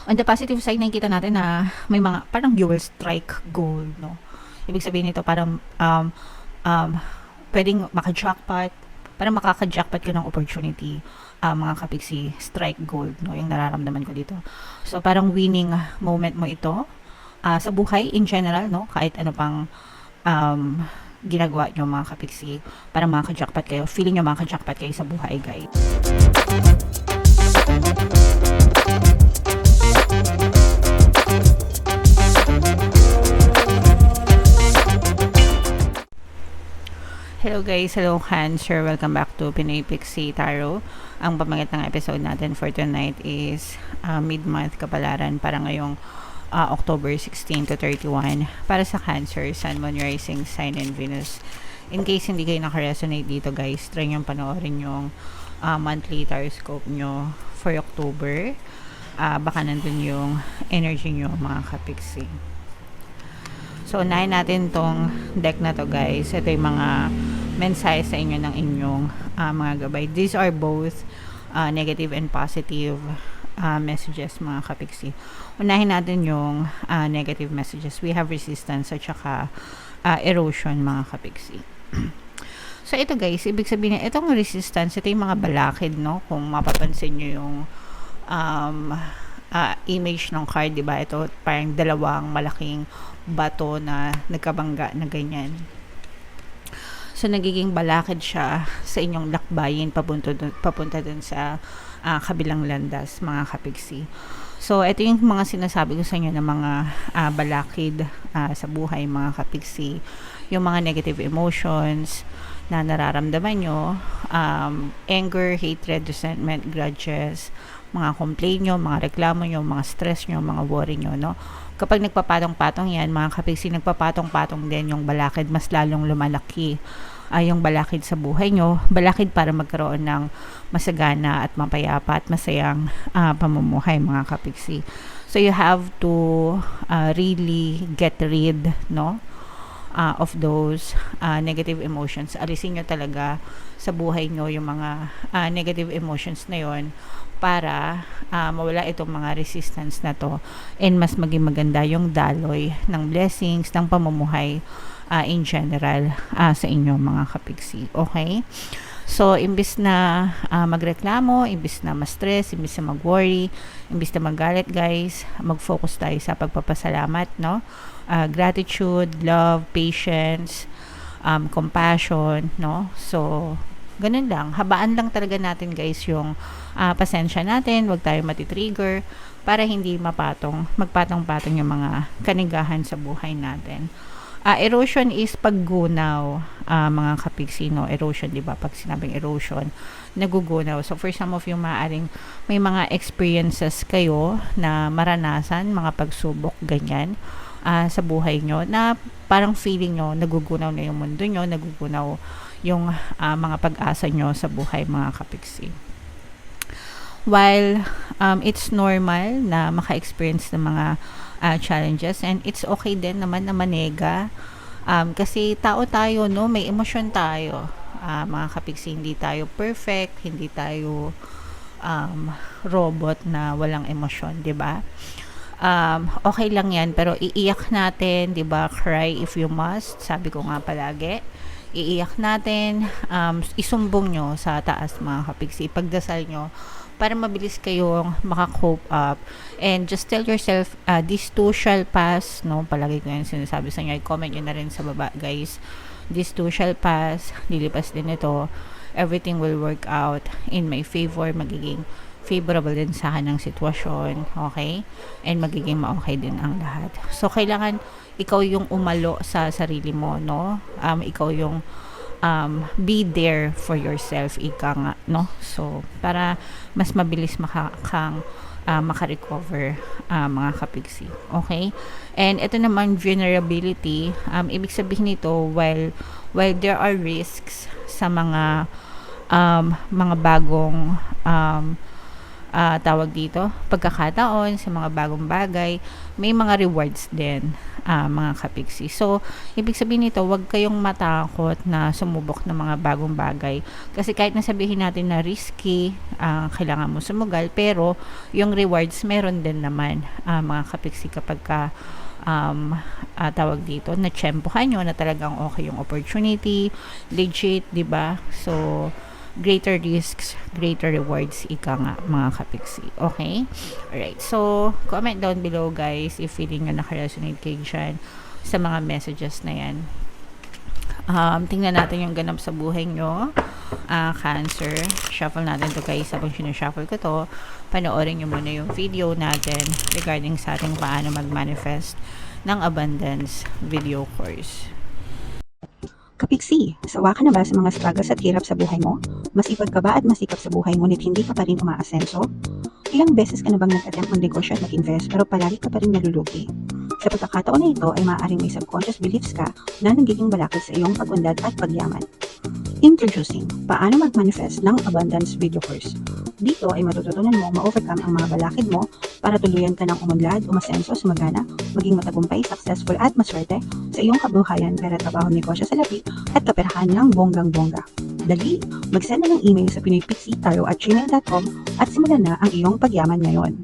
On the positive side, nakikita natin na may mga parang dual strike gold, no? Ibig sabihin nito parang um, pwedeng maka-jackpot, parang makaka-jackpot ka ng opportunity, mga kapiksi, strike gold, no? Yung nararamdaman ko dito. So, parang winning moment mo ito sa buhay in general, no? Kahit ano pang ginagawa nyo mga kapiksi, parang makaka-jackpot kayo. Feeling nyo makaka-jackpot kayo sa buhay, guys. Hello guys, hello Cancer, welcome back to Pinoy Pixie Tarot. Ang pamagat ng episode natin for tonight is mid-month kapalaran para ngayong October 16 to 31 para sa Cancer, Sun, Moon, Rising, Sign, and Venus. In case hindi kayo nakaresonate dito guys, try nyo panoorin yung monthly taroscope nyo for October. Baka nandun yung energy nyo mga kapixie. So, unahin natin tong deck na to guys. Ito yung mga mensahe sa inyo ng inyong mga gabay. These are both negative and positive messages mga kapiksi. Unahin natin yung negative messages. We have resistance at saka erosion mga kapiksi. So, ito guys, ibig sabihin itong resistance, ito yung mga balakid, no? Kung mapapansin nyo yung image ng card, diba? Ito parang dalawang malaking bato na nagkabangga na ganyan. So, nagiging balakid siya sa inyong lakbayin papunta dun sa kabilang landas, mga kapiksi. So, ito yung mga sinasabi ko sa inyo na mga balakid sa buhay, mga kapiksi. Yung mga negative emotions na nararamdaman nyo, anger, hatred, resentment, grudges, mga complaint nyo, mga reklamo nyo, mga stress nyo, mga worry nyo, no? Kapag nagpapatong-patong yan, mga kapiksi, nagpapatong-patong din yung balakid, mas lalong lumalaki yung balakid sa buhay nyo. Balakid para magkaroon ng masagana at mapayapa at masayang pamumuhay, mga kapiksi. So, you have to really get rid, no? Of those negative emotions. Alisin nyo talaga sa buhay nyo yung mga negative emotions na yon para mawala itong mga resistance na to and mas maging maganda yung daloy ng blessings, ng pamumuhay in general sa inyong mga kapiksi. Okay? So, imbis na magreklamo, imbis na ma-stress, imbis na mag-worry, imbis na magalit guys, mag-focus tayo sa pagpapasalamat, no? Gratitude, love, patience, compassion, no? So, ganun lang. Habaan lang talaga natin guys yung pasensya natin. Huwag tayo matitrigger para hindi magpatong-patong yung mga kanigahan sa buhay natin. Erosion is paggunaw, mga kapiksi, no? Erosion, di ba? Pag sinabing erosion, nagugunaw. So, for some of you, maaaring may mga experiences kayo na maranasan, mga pagsubok, ganyan, sa buhay nyo, na parang feeling nyo, nagugunaw na yung mundo nyo, nagugunaw yung mga pag-asa nyo sa buhay, mga kapiksi. While it's normal na maka-experience ng mga challenges, and it's okay din naman na manega, kasi tao tayo, no? May emosyon tayo, mga kapiksi. Hindi tayo perfect, hindi tayo robot na walang emosyon, di ba? Okay lang yan, pero iiyak natin, di ba? Cry if you must, sabi ko nga palagi. Iiyak natin, isumbong nyo sa taas, mga kapiksi. Ipagdasal nyo para mabilis kayong maka-cope up. And just tell yourself, this too shall pass, no? Palagi ko yan sinasabi sa inyo. I-comment nyo na rin sa baba, guys. This too shall pass. Lilipas din ito. Everything will work out in my favor. Magiging favorable din sa akin ng sitwasyon. Okay? And magiging ma-okay din ang lahat. So, kailangan ikaw yung umalo sa sarili mo, no? Ikaw yung be there for yourself, ika nga, no? So, para mas mabilis maka-recover, mga kapiksi. Okay? And ito naman, vulnerability. Ibig sabihin nito, while there are risks sa mga bagong tawag dito, pagkakataon sa mga bagong bagay, may mga rewards din, mga kapiksi. So, ibig sabihin nito, huwag kayong matakot na sumubok ng mga bagong bagay. Kasi kahit nasabihin natin na risky, kailangan mo sumugal, pero yung rewards meron din naman, mga kapiksi, kapag tawag dito, na-tsempohan nyo na talagang okay yung opportunity, legit, di ba? So, greater risks, greater rewards, ika nga, mga kapiksi. Okay? Alright. So, comment down below, guys, if feeling nyo nakaresonate kayo dyan sa mga messages na yan. Tingnan natin yung ganap sa buhay nyo. Cancer. Shuffle natin to, guys. Habang sinushuffle ko to, panoorin nyo muna yung video natin regarding sa ating paano mag-manifest ng abundance video course. Kapiksi, sawa ka na ba sa mga struggles at hirap sa buhay mo? Masipag ka ba at masikap sa buhay ngunit hindi ka pa rin umaasenso? Ilang beses ka na bang nag-attempt mag-negosyo at mag-invest pero palagi ka pa rin nalulugi? Sa pagkakataon na ito ay maaaring may subconscious beliefs ka na nagiging balakid sa iyong pag-unlad at pagyaman. Introducing, paano mag-manifest ng abundance video course. Dito ay matututunan mo ma-overcome ang mga balakid mo para tuluyan ka ng umunlad, umasenso, sumagana, maging matagumpay, successful at maswerte sa iyong kabuhayan, pera, trabaho, negosyo, salapi at kaperahan ng bonggang-bongga. Dali, mag-send na ng email sa pinoypixitaro@gmail.com at simulan na ang iyong pagyaman ngayon.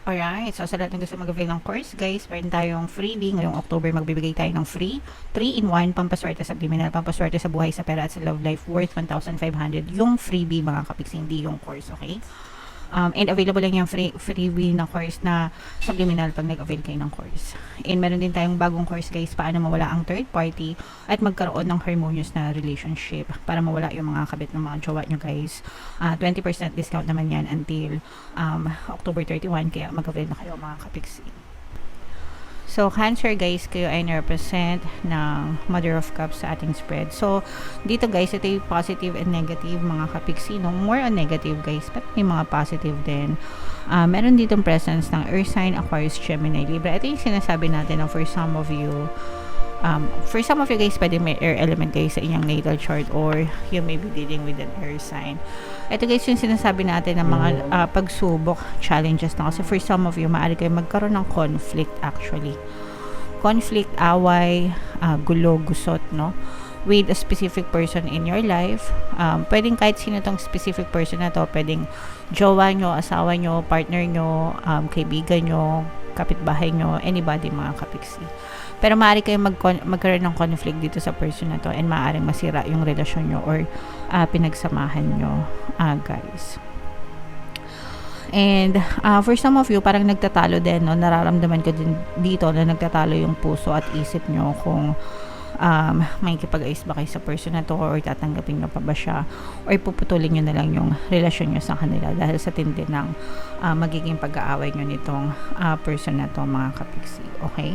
Alright, so sa lahat ng gusto mag-avail ng course, guys, meron tayong freebie. Ngayong October, magbibigay tayo ng free 3-in-1 pampaswerte sa criminal, pampaswerte sa buhay, sa pera at sa love life worth 1,500. Yung freebie, mga kapiksi, hindi yung course, okay? And available lang yung freebie na course na subliminal pag nag-avail kayo ng course. And meron din tayong bagong course, guys, paano mawala ang third party at magkaroon ng harmonious na relationship para mawala yung mga kabit ng mga jowa nyo, guys. 20% discount naman yan until October 31, kaya mag-avail na kayo, mga kapiksi. So, Cancer, guys, kayo ay na-represent ng Mother of Cups sa ating spread. So, dito, guys, ito yung positive and negative, mga kapiksi, no? More on negative, guys, but may mga positive din. Meron ditong presence ng Earth sign, Aquarius, Gemini, Libra. Ito yung sinasabi natin na for some of you, guys, pwede may air element kayo sa inyong natal chart or you may be dealing with an air sign. Ito, guys, yung sinasabi natin ng mga pagsubok, challenges na kasi for some of you, maaari kayo magkaroon ng conflict actually. Conflict, away, gulo, gusot, no? With a specific person in your life. Pwedeng kahit sino tong specific person na to, pwedeng jowa nyo, asawa nyo, partner nyo, kaibigan nyo, kapitbahay nyo, anybody, mga kapiksi. Pero maaari kayong magkaroon ng conflict dito sa person na to and maaaring masira yung relasyon nyo or pinagsamahan nyo, guys. And for some of you, parang nagtatalo din, no? Nararamdaman ko din dito na nagtatalo yung puso at isip nyo kung may kipag-ayos ba kayo sa person na to or tatanggapin nyo pa ba siya or puputulin nyo na lang yung relasyon nyo sa kanila dahil sa tindi ng magiging pag-aaway nyo nitong person na to, mga kapiksi. Okay?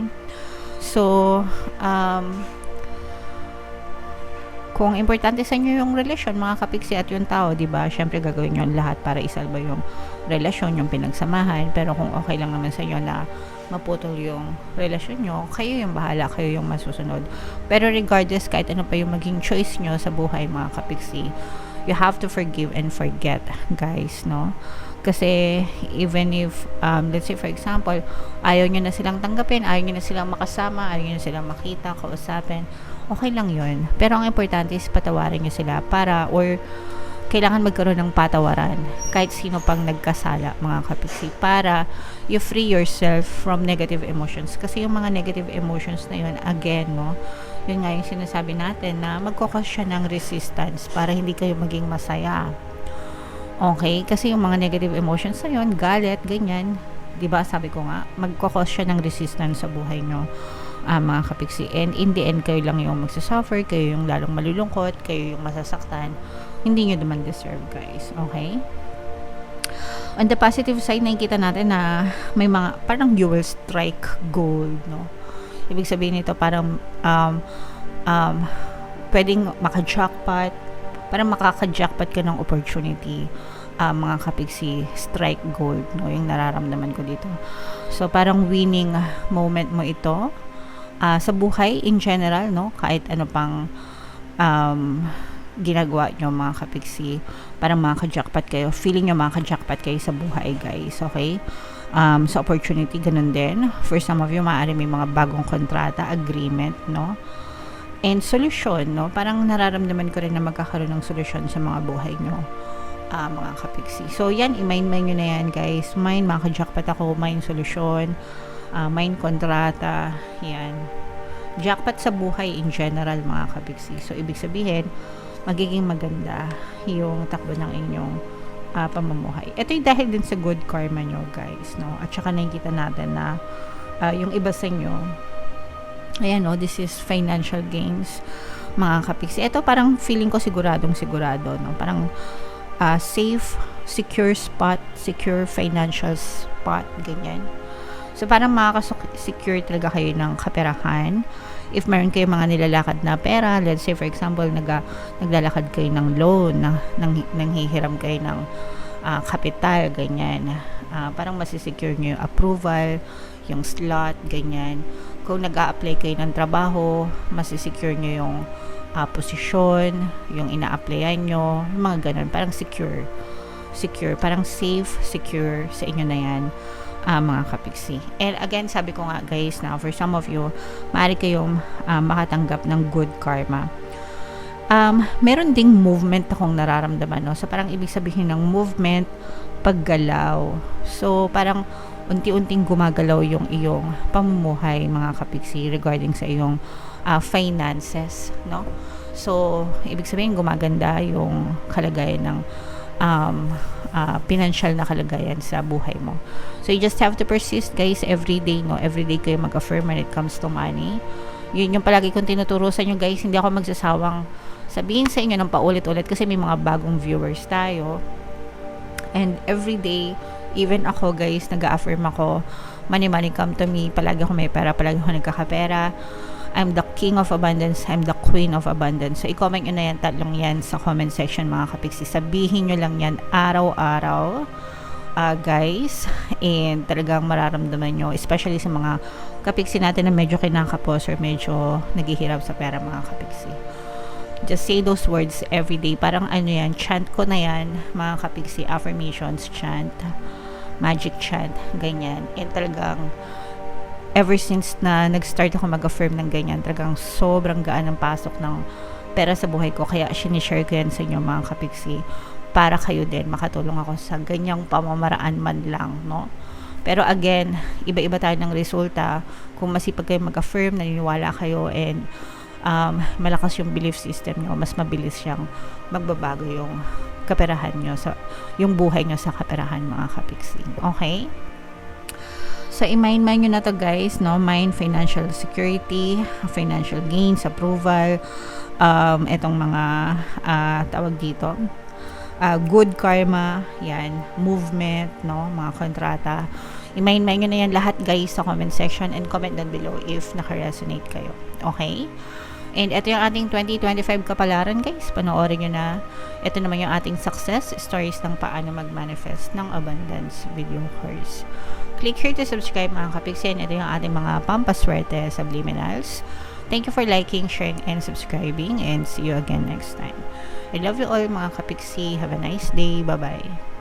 So, kung importante sa inyo yung relasyon, mga kapiksi, at yung tao, di ba? Syempre gagawin nyo lahat para isalba yung relasyon, yung pinagsamahan. Pero kung okay lang naman sa inyo na maputol yung relasyon nyo, kayo yung bahala, kayo yung masusunod. Pero regardless, kahit ano pa yung maging choice nyo sa buhay, mga kapiksi, you have to forgive and forget, guys, no? Kasi even if let's say for example, ayaw nyo na silang tanggapin, ayaw nyo na silang makasama, ayaw nyo na silang makita, kausapin, okay lang yun. Pero ang importante is patawarin nyo sila para, or kailangan magkaroon ng patawaran kahit sino pang nagkasala, mga kapiksi, para you free yourself from negative emotions. Kasi yung mga negative emotions na yun, again, no, yun nga yung sinasabi natin na magkakos siya ng resistance para hindi kayo maging masaya. Okay? Kasi yung mga negative emotions na yun, galit, ganyan, diba, sabi ko nga, magkakos siya ng resistance sa buhay nyo, mga kapiksi. And in the end, kayo lang yung magsasuffer, kayo yung lalong malulungkot, kayo yung masasaktan. Hindi nyo naman deserve, guys. Okay? On the positive side, nakikita natin na may mga, parang you will strike gold, no? Ibig sabihin nito, parang pwedeng maka-jackpot, parang makaka-jackpot ka ng opportunity, mga kapiksi, strike gold, no, yung nararamdaman ko dito. So parang winning moment mo ito sa buhay in general, no, kahit ano pang ginagawa nyo, mga kapiksi, Parang makaka-jackpot kayo. Feeling nyo makaka-jackpot kayo sa buhay, guys. Okay? Sa opportunity, ganun din. For some of you, maaari may mga bagong kontrata, agreement, no? And solusyon, no? Parang nararamdaman ko rin na magkakaroon ng solusyon sa mga buhay nyo, mga kapiksi. So, yan, i-mind nyo na yan, guys. Mind, makaka-jackpot ako, mind solusyon, mind kontrata, yan. Jackpot sa buhay in general, mga kapiksi. So, ibig sabihin, magiging maganda yung takbo ng inyong pamumuhay. Ito yung dahil din sa good karma nyo, guys, no? At saka nakikita natin na yung iba sa inyo, ayan, no, this is financial gains, mga kapiksi. Ito parang feeling ko sigurado, no? Parang safe, secure spot, secure financial spot, ganyan. So, parang makaka-secure talaga kayo ng kaperahan. If meron kayo mga nilalakad na pera, let's say for example, naglalakad kayo ng loan, nanghihiram kayo ng kapital, ganyan. Parang masisecure nyo yung approval, yung slot, ganyan. Kung nag-a-apply kayo ng trabaho, masisecure nyo yung posisyon, yung ina-applyan nyo, mga ganun. Parang secure, parang safe, secure sa inyo na yan, mga kapiksi. And again, sabi ko nga, guys, na for some of you, maaari kayong makatanggap ng good karma. Meron ding movement akong nararamdaman, no? So parang ibig sabihin ng movement, paggalaw. So parang unti-unting gumagalaw yung iyong pamumuhay, mga kapiksi, regarding sa iyong finances, no? So ibig sabihin gumaganda yung kalagayan ng financial na kalagayan sa buhay mo. So you just have to persist, guys, every day, no? Every day kayo mag-affirm when it comes to money. Yun yung palagi kong tinuturo sa inyo, guys. Hindi ako magsasawang sabihin sa inyo ng paulit-ulit kasi may mga bagong viewers tayo. And every day, even ako, guys, nag-affirm ako, money, come to me. Palagi ako may pera, palagi ako nagkakapera. I'm the king of abundance, I'm the queen of abundance. So, i-comment nyo na yan, tatlong yan sa comment section, mga kapiksi. Sabihin nyo lang yan araw-araw, guys. And talagang mararamdaman nyo, especially sa mga kapiksi natin na medyo kinakapos or medyo naghihirap sa pera, mga kapiksi. Just say those words every day. Parang ano yan, chant ko na yan, mga kapiksi, affirmations, chant, magic chant, ganyan. And talagang, ever since na nag-start ako mag-affirm ng ganyan, talagang sobrang gaan ng pasok ng pera sa buhay ko. Kaya sinishare ko yan sa inyo, mga kapiksi, para kayo din makatulong ako sa ganyang pamamaraan man lang, no? Pero again, iba-iba tayo ng resulta. Kung masipag kayo mag-affirm, naniniwala kayo, and malakas yung belief system nyo, mas mabilis siyang magbabago yung kaperahan nyo, yung buhay nyo sa kaperahan, mga kapiksi. Okay? So, i-mind nyo na to, guys, no? Mind financial security, financial gains, approval, etong mga tawag dito, good karma, yan, movement, no? Mga kontrata. I-mind nyo na yan lahat, guys, sa comment section, and comment down below if naka-resonate kayo. Okay? And ito yung ating 2025 kapalaran, guys. Panoorin nyo na. Ito naman yung ating success stories ng paano mag-manifest ng abundance with yung course. Click here to subscribe, mga kapiksi. And ito yung ating mga pampaswerte subliminals. Thank you for liking, sharing, and subscribing. And see you again next time. I love you all, mga kapiksi. Have a nice day. Bye-bye.